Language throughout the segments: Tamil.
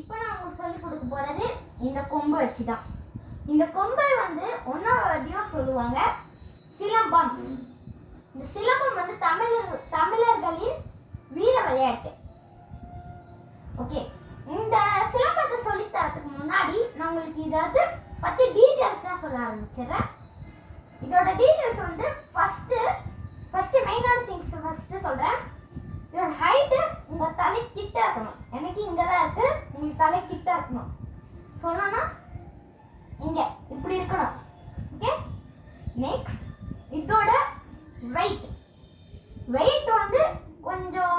இப்போ நான் உங்களுக்கு சொல்லி கொடுக்க போறது இந்த கொம்பை வச்சு தான். இந்த கொம்பை வந்து ஒன்னாவதியும் சொல்லுவாங்க சிலம்பம். இந்த சிலம்பம் வந்து தமிழர்களின் வீர விளையாட்டு. ஓகே, இந்த சிலம்பத்தை சொல்லி தரதுக்கு முன்னாடி நான் உங்களுக்கு இதை பத்தி டீடைல்ஸ் தான் சொல்ல ஆரம்பிச்சிடுறேன். இதோட டீடைல்ஸ் வந்து ஃபர்ஸ்ட் மெயினான திங்ஸ் ஃபர்ஸ்ட் சொல்றேன். இதோட ஹைட் உங்க தலை கிட்ட இருக்கணும். எனக்கு இங்க தான் இருக்கு, உங்களுக்கு தலை கிட்ட இருக்கணும். சொன்னோன்னா இங்க இப்படி இருக்கணும். ஓகே, நெக்ஸ்ட் இதோட வெயிட் வந்து கொஞ்சம்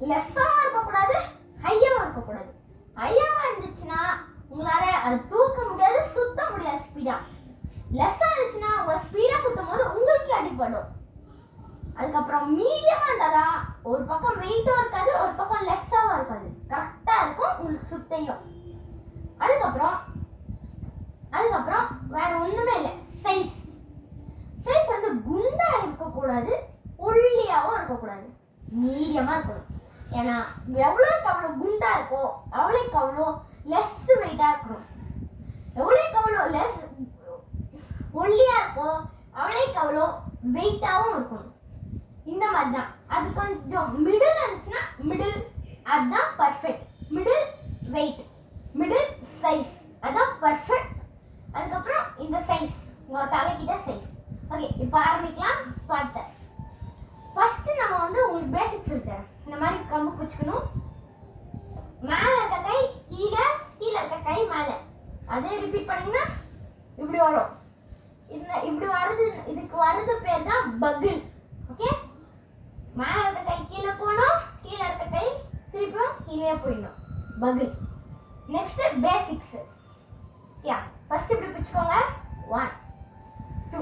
லெஸ்ஸாகவும் இருக்கக்கூடாது, ஹையாகவும் இருக்கக்கூடாது. ஹையாகவும் இருந்துச்சுன்னா உங்களால அது தூக்க முடியாது, சுத்த முடியாது ஸ்பீடா. லெஸ்ஸாக இருந்துச்சுன்னா உங்க ஸ்பீடா சுத்தும் போது உங்களுக்கு அடிபடும். அதுக்கப்புறம் மீடியமா இருந்தாதான் ஒரு பக்கம் வெயிட்டும் இருக்காது, ஒரு பக்கம் லெஸ்ஸாவும் இருக்காது, கரெக்டா இருக்கும் உங்களுக்கு சுத்தையும். அதுக்கப்புறம் வேற ஒண்ணுமே இல்லை. சைஸ் வந்து குண்டா இருக்கக்கூடாது, ஒல்லியாவும் இருக்கக்கூடாது, மீடியமா இருக்கணும். ஏன்னா எவ்வளோக்கு அவ்வளோ குண்டா இருக்கோ அவ்வளோக்கு அவ்வளோ லெஸ் வெயிட்டா இருக்கணும். எவ்வளோக்கு அவ்வளோ லெஸ் ஒல்லியா இருக்கோ அவ்வளோக்கு அவ்வளோ வெயிட்டாவும் இருக்கணும். இந்த மாதிரி தான். அது கொஞ்சம் மிடில் இருந்துச்சுன்னா மிடில், அதுதான் perfect. Middle weight, middle size, அதான் பர்ஃபெக்ட். அதுக்கப்புறம் இந்த சைஸ், உங்க தலைக்கிட்ட சைஸ். ஓகே, இப்போ ஆரம்பிக்கலாம் பாட்டை. ஃபர்ஸ்ட் நம்ம வந்து உங்களுக்கு பேசிக் சொல்லித்தரேன். இந்த மாதிரி கம்பு பிடிச்சிக்கணும். மேலே இருக்க கை கீழே, கீழே இருக்க கை மேலே. அதே ரிப்பீட் பண்ணீங்கன்னா இப்படி வரும். இப்படி வருது, இதுக்கு வருது பேர் தான் பகில். ஓகே, மேலே இருக்க கை கீழே போகணும், கீழே இருக்க கை திருப்பியும் கீழே போயிடணும், பகில். Next basics. யா, ஃபர்ஸ்ட் இப்படி பிடிச்சுக்கோங்க. 1 2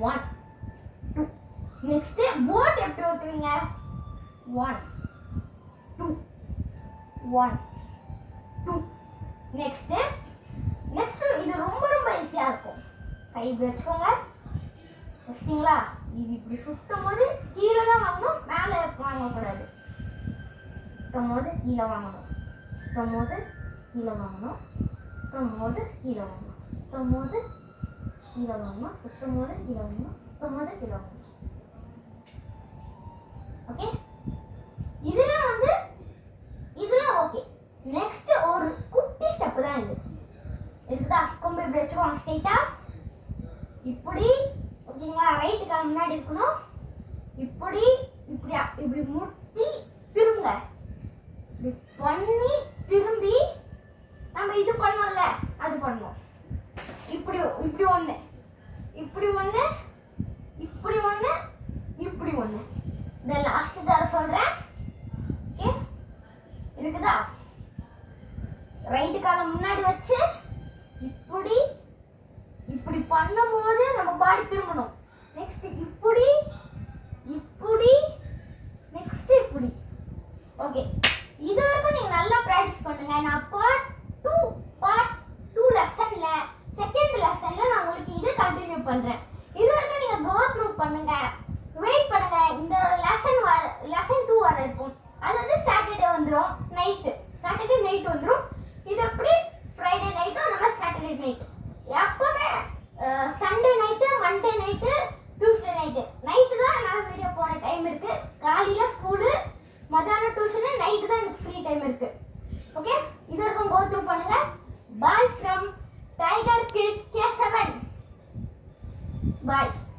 1 2. நெக்ஸ்ட் போட் எப்படி ஓட்டுவீங்க? 1 2 1 2. நெக்ஸ்ட் இது ரொம்ப ஈஸியா இருக்கும். கை இப்படி வச்சுக்கோங்க. வச்சிட்டீங்களா? இது இப்படி சுத்தும் போது கீழே தான் வாங்கணும், மேலே வாங்கக்கூடாது. சுத்தும் போது கீழே வாங்கணும், சுத்தும் போது கீழே வாங்கணும், சுத்தும் போது கீழே வாங்கணும், சுத்தும் போது கீழே வாங்கணும், சுத்தும் போது கீழே வாங்கணும், சுத்தும் போது கீழே வாங்கணும். ஓகே, இதெல்லாம் ஓகே. நெக்ஸ்ட் ஒரு குட்டி ஸ்டெப் தான் இது. இதுக்கு கொம்பு இப்படி வச்சுக்கோங்க ஸ்ட்ரைட்டா. இப்படி ஓகேங்களா? ரைட்டுக்கு முன்னாடி இருக்கணும். இப்படி முட்டி திரும்ப, இப்படி பண்ணி திரும்பி நம்ம இது பண்ணோம்ல அது பண்ணோம். இப்படி ஒன்று, இப்படி ஒன்று, இப்படி ஒன்று, இப்படி ஒன்று. இதை லாஸ்ட் தடவை சொல்றேன். ஓகே, இருக்குதா? ரைட்டு காலை முன்னாடி வச்சு இப்படி பண்ணும்போது நம்ம பாடி திரும்பணும். நெக்ஸ்ட் இப்படி, நெக்ஸ்ட் இப்படி. ஓகே, இது வரைக்கும் நீங்க நல்லா பிராக்டிஸ் பண்ணுங்க. நான் பார்ட் 2 லெசன்ல செகண்ட் லெசன்ல நான் உங்களுக்கு இது கண்டினியூ பண்றேன். இது வரைக்கும் நீங்க கோ த்ரூ பண்ணுங்க, வெயிட் பண்ணுங்க. இந்த லெசன் 2 வர இருக்கும். அது வந்து சாட்டர்டே வந்துடும் நைட்டு, சாட்டர்டே நைட் வந்துடும். இது எப்படி ஃப்ரைடே நைட்டும் அந்த மாதிரி சாட்டர்டே நைட், எப்பவுமே Sunday night, Monday night, Tuesday night தான் என்னால் வீடியோ போட டைம் இருக்கு. காலையில் ஸ்கூலு, மத்தியானம் டியூஷனு, நைட்டு தான் எனக்கு ஃப்ரீ டைம் இருக்கு. ஓகே, இது வரைக்கும் கோ த்ரூ பண்ணுங்க. Bye from tiger kit K7. Bye.